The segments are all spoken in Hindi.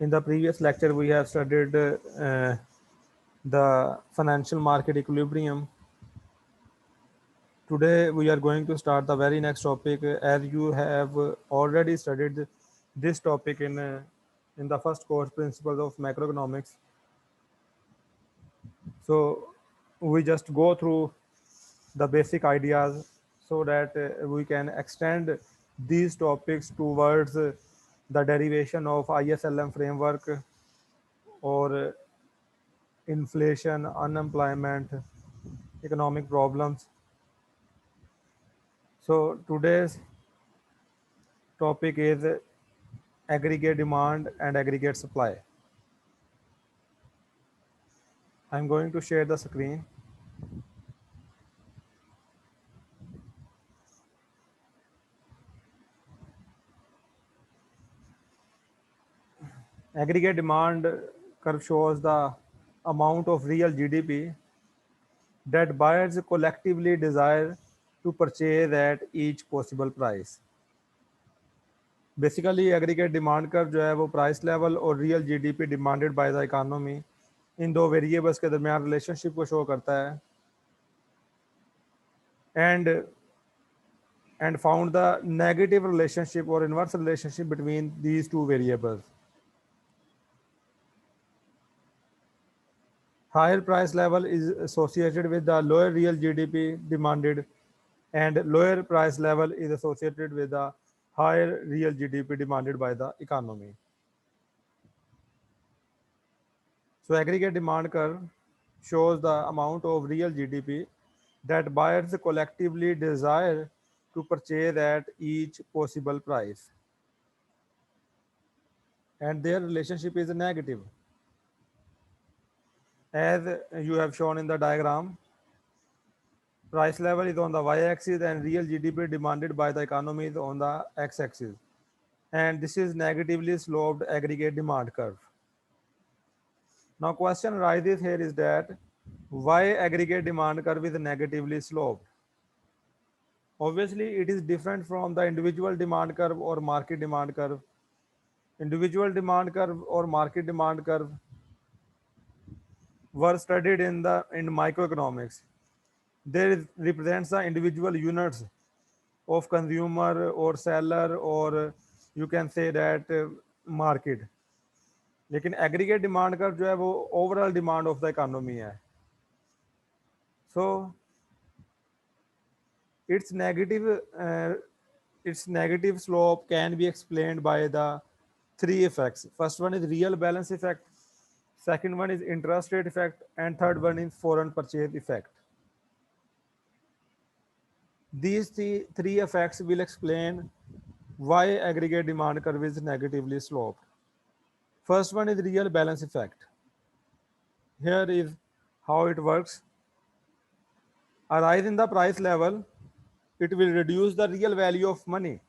In the previous lecture, we have studied the financial market equilibrium. Today, we are going to start the very next topic. As you have already studied this topic in the first course, Principles of Macroeconomics. So, we just go through the basic ideas so that we can extend these topics towards the derivation of ISLM framework or inflation, unemployment, economic problems. So today's topic is aggregate demand and aggregate supply. I'm going to share the screen. Aggregate demand curve shows the amount of real GDP that buyers collectively desire to purchase at each possible price. Basically aggregate demand curve जो है वो प्राइस लेवल और real GDP demanded by the economy in दो वेरिएबल्स के दरमियान रिलेशनशिप को शो करता है and found the negative relationship or inverse relationship between these two variables. Higher price level is associated with the lower real GDP demanded, and lower price level is associated with the higher real GDP demanded by the economy. So aggregate demand curve shows the amount of real GDP that buyers collectively desire to purchase at each possible price. And their relationship is negative. As you have shown in the diagram, price level is on the y-axis and real GDP demanded by the economy is on the x-axis. And this is negatively sloped aggregate demand curve. Now question arises here is that why aggregate demand curve is negatively sloped? Obviously, it is different from the individual demand curve or market demand curve. Individual demand curve or market demand curve were studied in microeconomics. They represents the individual units of consumer or seller or you can say that market. लेकिन एग्रीगेट डिमांड कर्व जो है वो overall demand of the economy है. सो its negative slope can be explained by the three effects. First one is real balance effect, second one is interest rate effect, and third one is foreign purchase effect. These three effects will explain why aggregate demand curve is negatively sloped. First one is real balance effect. Here is how it works. A rise in the price level, it will reduce the real value of money.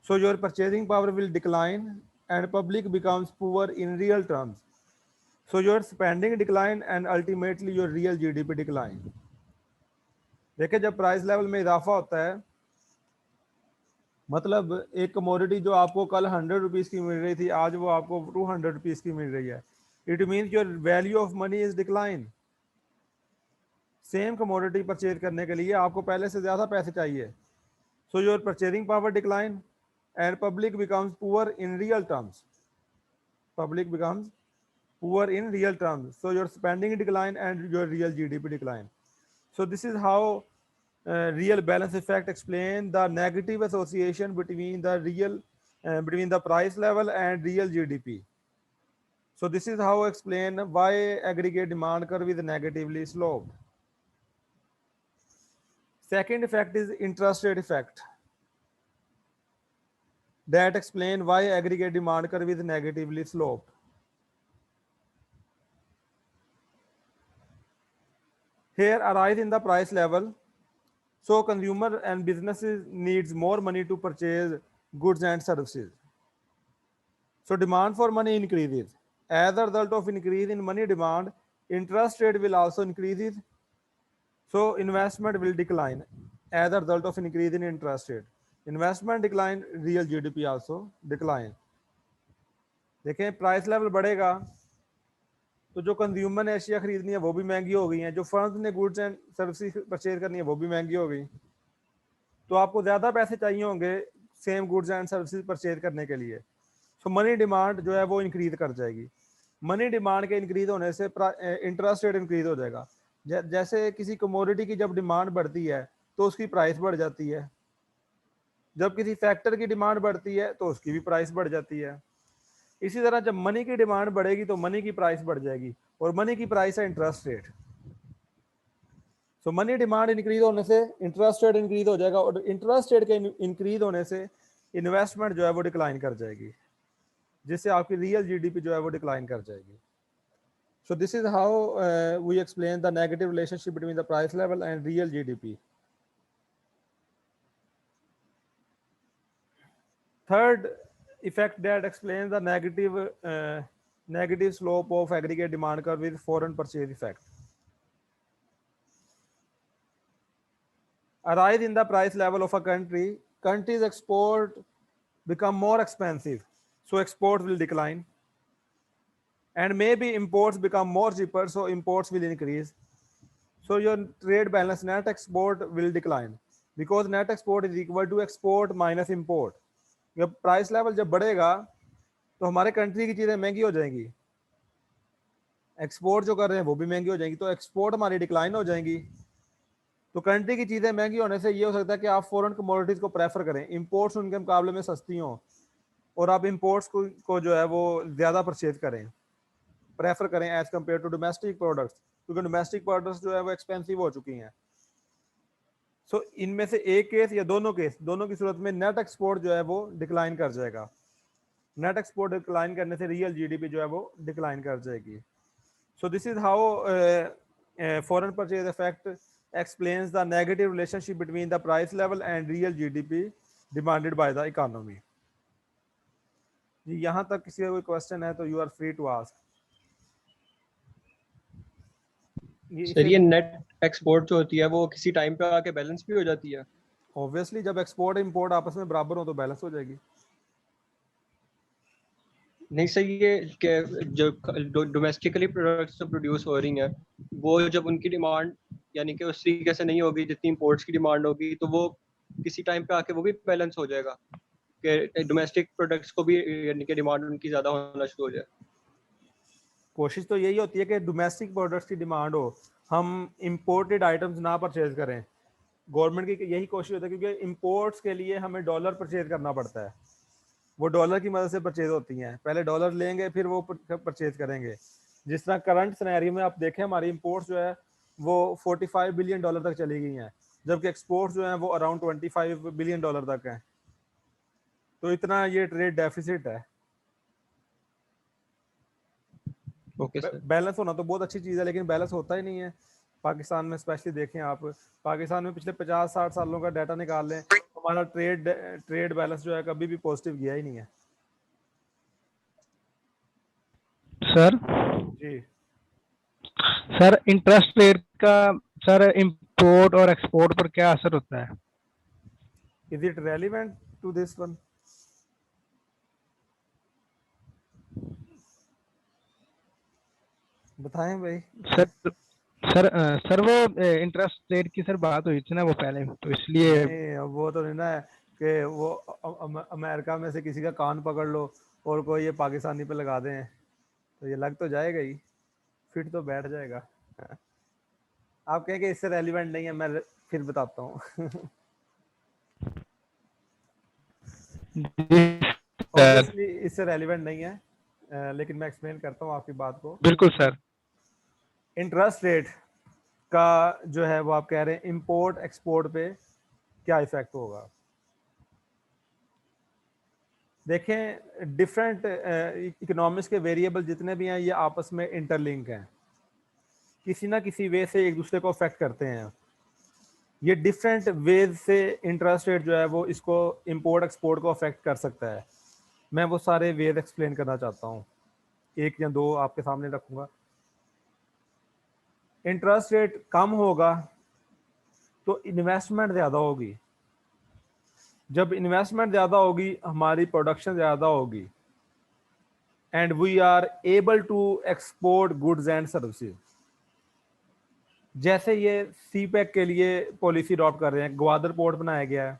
So your purchasing power will decline and public becomes poor in real terms. So your spending decline and ultimately your real GDP decline. देखिए जब प्राइस लेवल में इजाफा होता है मतलब एक कमोडिटी जो आपको कल 100 रुपीज़ की मिल रही थी आज वो आपको 200 रुपीज़ की मिल रही है. It means your value of money is decline. Same commodity purchase करने के लिए आपको पहले से ज़्यादा पैसे चाहिए. So your purchasing power decline and public becomes poor in real terms. Public becomes poor in real terms. So your spending decline and your real GDP decline. So this is how real balance effect explain the negative association between the real between the price level and real GDP. So this is how explain why aggregate demand curve is negatively sloped. Second effect is interest rate effect. That explain why aggregate demand curve is negatively sloped. Here arise in the price level. So consumer and businesses needs more money to purchase goods and services. So demand for money increases. As a result of increase in money demand, interest rate will also increases. So investment will decline as a result of increase in interest rate. Investment decline, real GDP also decline. देखें प्राइस लेवल बढ़ेगा तो जो कंज्यूमर ने एशिया खरीदनी है वो भी महंगी हो गई है, जो फर्म्स ने गुड्स एंड सर्विसेज परचेज करनी है वो भी महंगी हो गई। तो आपको ज़्यादा पैसे चाहिए होंगे same goods and services purchase करने के लिए। सो मनी डिमांड जो है वो इंक्रीज कर जाएगी। मनी डिमांड के इंक्रीज होने से इंटरेस्ट रेट इंक्रीज हो जाएगा। जैसे किसी कमोडिटी की जब डिमांड बढ़ती है तो उसकी प्राइस बढ़ जाती है, जब किसी फैक्टर की डिमांड बढ़ती है तो उसकी भी प्राइस बढ़ जाती है। इसी तरह जब मनी की डिमांड बढ़ेगी तो मनी की प्राइस बढ़ जाएगी, और मनी की प्राइस है इंटरेस्ट रेट। सो मनी डिमांड इंक्रीज होने से इंटरेस्ट रेट इंक्रीज हो जाएगा, और इंटरेस्ट रेट के इंक्रीज होने से इन्वेस्टमेंट जो है वो डिक्लाइन कर जाएगी, जिससे आपकी रियल जीडीपी जो है वो डिक्लाइन कर जाएगी। So this is how we explain the negative relationship between the price level and real GDP. Third effect that explains the negative slope of aggregate demand curve is foreign purchase effect. A rise in the price level of a country's export become more expensive, so exports will decline. And maybe imports become more cheaper, so imports will increase. So your trade balance net export will decline because net export is equal to export minus import. जब प्राइस लेवल जब बढ़ेगा तो हमारे कंट्री की चीज़ें महंगी हो जाएंगी, एक्सपोर्ट जो कर रहे हैं वो भी महंगी हो जाएंगी, तो एक्सपोर्ट हमारी डिक्लाइन हो जाएंगी। तो कंट्री की चीज़ें महंगी होने से ये हो सकता है कि आप फॉरेन कमोडिटीज़ को प्रेफर करें, इंपोर्ट्स उनके मुकाबले में सस्ती हों, और आप इंपोर्ट्स को जो है वो ज़्यादा परचेज करें, प्रेफर करें as compare to domestic products, क्योंकि डोमेस्टिक प्रोडक्ट्स जो है वो एक्सपेंसिव हो चुकी हैं। सो इनमें से एक केस या दोनों की सूरत में नेट एक्सपोर्ट जो है वो डिक्लाइन कर जाएगा। नेट एक्सपोर्ट डिक्लाइन करने से रियल जीडीपी जो है वो डिक्लाइन कर जाएगी। So this is how foreign purchase effect explains the negative relationship between the price level and real GDP demanded by the economy. जी यहाँ तक किसी का कोई क्वेश्चन है तो you are free to ask. Sir ये नेट एक्सपोर्ट जो होती है वो किसी टाइम पे आके बैलेंस भी हो जाती है? ऑब्वियसली जब एक्सपोर्ट इंपोर्ट आपस में बराबर हो तो बैलेंस हो जाएगी। नहीं सर, ये जो डोमेस्टिकली प्रोडक्ट्स जो प्रोड्यूस हो रही हैं वो जब उनकी डिमांड यानी कि उस तरीके से नहीं होगी जितनी इंपोर्ट्स की डिमांड होगी, तो वो किसी टाइम पे आके वो भी बैलेंस हो जाएगा कि डोमेस्टिक प्रोडक्ट्स को भी यानी कि डिमांड उनकी ज़्यादा होना शुरू हो जाए। कोशिश तो यही होती है कि डोमेस्टिक प्रोडक्ट्स की डिमांड हो, हम इंपोर्टेड आइटम्स ना परचेज करें। गवर्नमेंट की यही कोशिश होती है, क्योंकि इंपोर्ट्स के लिए हमें डॉलर परचेज करना पड़ता है, वो डॉलर की मदद से परचेज होती हैं। पहले डॉलर लेंगे फिर वो परचेज करेंगे। जिस तरह करंट सिनेरियो में आप देखें हमारी इंपोर्ट्स जो है वो 45 बिलियन डॉलर तक चली गई हैं, जबकि एक्सपोर्ट्स जो हैं वो अराउंड 25 बिलियन डॉलर तक हैं। तो इतना ये ट्रेड डेफिसिट है। Okay sir. बैलेंस होना तो बहुत अच्छी चीज़ है, लेकिन बैलेंस होता ही नहीं है। पाकिस्तान में स्पेशली देखें आप, पाकिस्तान में पिछले 50-60 सालों का डाटा निकाल लें, हमारा ट्रेड बैलेंस जो है कभी भी पॉजिटिव गया ही नहीं है। Sir ji sir interest rate का सर इंपोर्ट और एक्सपोर्ट पर क्या असर होता है? Is it relevant to this one? बताएं भाई। सर वो इंटरेस्ट रेट की सर बात हुई थी ना वो पहले, तो इसलिए नहीं, वो तो नहीं ना है कि वो अमेरिका में से किसी का कान पकड़ लो और कोई ये पाकिस्तानी पे लगा दें, तो ये लग तो जाएगा ही, फिट तो बैठ जाएगा। आप कहें कि इससे रेलिवेंट नहीं है, मैं फिर बताता हूँ। ऑब्वियसली इससे रेलिवेंट नहीं है, लेकिन मैं एक्सप्लेन करता हूँ आपकी बात को। बिल्कुल सर। इंटरेस्ट रेट का जो है वो आप कह रहे हैं इंपोर्ट एक्सपोर्ट पे क्या इफेक्ट होगा। देखें डिफरेंट इकोनॉमिक्स के वेरिएबल जितने भी हैं ये आपस में इंटरलिंक हैं, किसी ना किसी वे से एक दूसरे को अफेक्ट करते हैं। ये डिफरेंट वेज से इंटरेस्ट रेट जो है वो इसको इंपोर्ट एक्सपोर्ट को अफेक्ट कर सकता है। मैं वो सारे वेज एक्सप्लेन करना चाहता हूँ, एक या दो आपके सामने रखूँगा। इंटरेस्ट रेट कम होगा तो इन्वेस्टमेंट ज़्यादा होगी, जब इन्वेस्टमेंट ज़्यादा होगी हमारी प्रोडक्शन ज़्यादा होगी, and we are able to export goods and services. जैसे ये सीपैक के लिए पॉलिसी अडॉप्ट कर रहे हैं, ग्वादर पोर्ट बनाया गया है,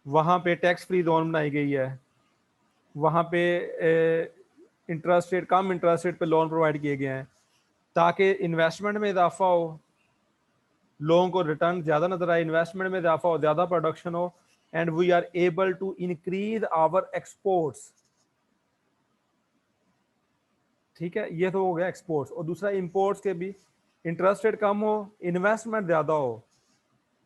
वहाँ पे टैक्स फ्री जोन बनाई गई है, वहाँ पे इंटरेस्ट रेट कम इंटरेस्ट रेट पे लोन प्रोवाइड किए गए हैं ताकि इन्वेस्टमेंट में इजाफा हो, लोगों को रिटर्न ज़्यादा नजर आए, इन्वेस्टमेंट में इजाफा हो, ज़्यादा प्रोडक्शन हो, and we are able to increase our exports. ठीक है, ये तो हो गया एक्सपोर्ट्स। और दूसरा इंपोर्ट्स के भी इंटरेस्ट रेट कम हो, इन्वेस्टमेंट ज़्यादा हो।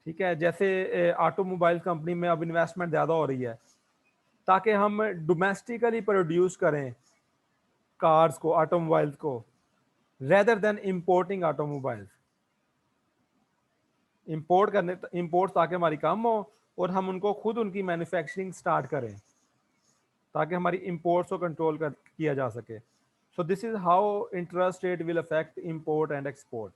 ठीक है, जैसे ऑटोमोबाइल कंपनी में अब इन्वेस्टमेंट ज़्यादा हो रही है ताकि हम डोमेस्टिकली प्रोड्यूस करें कार्स को, ऑटोमोबाइल्स को, rather than importing automobiles. Import ताकि हमारी कम हो और हम उनको खुद उनकी मैन्युफैक्चरिंग स्टार्ट करें ताकि हमारी इंपोर्ट्स को कंट्रोल किया जा सके। So this is how interest rate will affect import and export.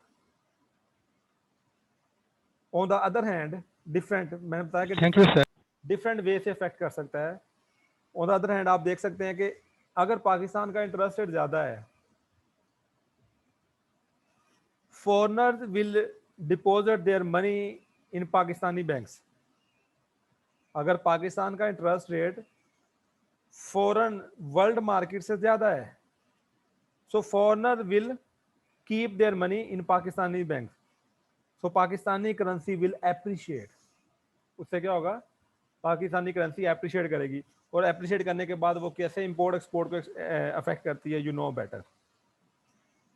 On the other hand different, मैंने बताया कि thank you sir. Different way से अफेक्ट कर सकता है। ऑन द अदर हैंड आप देख सकते हैं कि अगर पाकिस्तान का इंटरेस्ट रेट ज़्यादा है, foreigners will deposit their money in Pakistani banks. अगर पाकिस्तान का interest rate foreign world market से ज़्यादा है, so foreigner will keep their money in Pakistani bank, so Pakistani currency will appreciate. उससे क्या होगा, पाकिस्तानी करेंसी एप्रिशिएट करेगी, और एप्रिशिएट करने के बाद वो कैसे इंपोर्ट एक्सपोर्ट को अफेक्ट करती है, यू नो बेटर।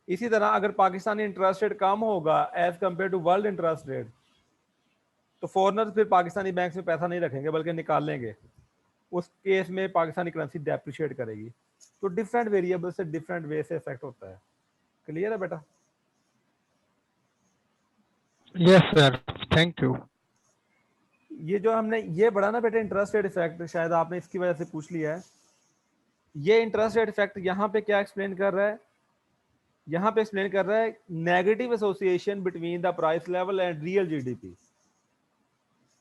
इसी तरह अगर पाकिस्तानी इंटरेस्ट रेट कम होगा as compare to world interest rate, तो फॉरेनर फिर पाकिस्तानी बैंक में पैसा नहीं रखेंगे बल्कि निकाल लेंगे। उस केस में पाकिस्तानी करेंसी डेप्रिशिएट करेगी। तो डिफरेंट वेरिएबल से डिफरेंट वे से इफेक्ट होता है। क्लियर है बेटा? Yes sir, thank you. ये जो हमने ये बड़ा ना बेटा इंटरेस्ट रेट इफेक्ट, शायद आपने इसकी वजह से पूछ लिया है। ये इंटरेस्ट रेट इफेक्ट यहाँ पे क्या एक्सप्लेन कर रहा है? यहाँ पे एक्सप्लेन कर रहा है negative association between the price level and real GDP.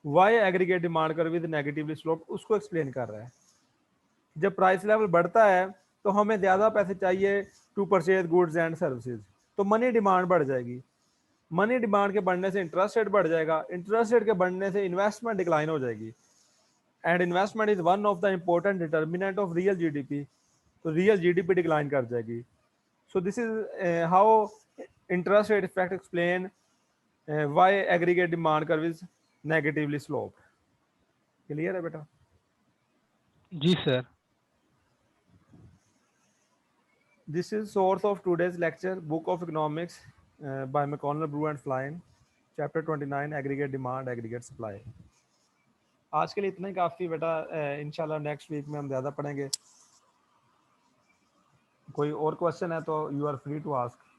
Why aggregate demand कर विद नेगेटिवली स्लोप, उसको एक्सप्लेन कर रहा है। जब प्राइस लेवल बढ़ता है तो हमें ज़्यादा पैसे चाहिए to purchase goods and services, तो मनी डिमांड बढ़ जाएगी। मनी डिमांड के बढ़ने से इंटरेस्ट रेट बढ़ जाएगा, इंटरेस्ट रेट के बढ़ने से इन्वेस्टमेंट डिक्लाइन हो जाएगी, and investment is one of the important determinant of real GDP, तो रियल जीडीपी डिक्लाइन कर जाएगी। So this is how interest rate effect explain why aggregate demand curve is negatively sloped. Clear है बेटा? जी sir. This is source of today's lecture, Book of Economics by McConnell, Brew and Flynn, Chapter 29, Aggregate Demand, Aggregate Supply। आज के लिए इतना ही काफ़ी बेटा, इंशाल्लाह नेक्स्ट वीक में हम ज़्यादा पढ़ेंगे। कोई और क्वेश्चन है तो you are free to ask.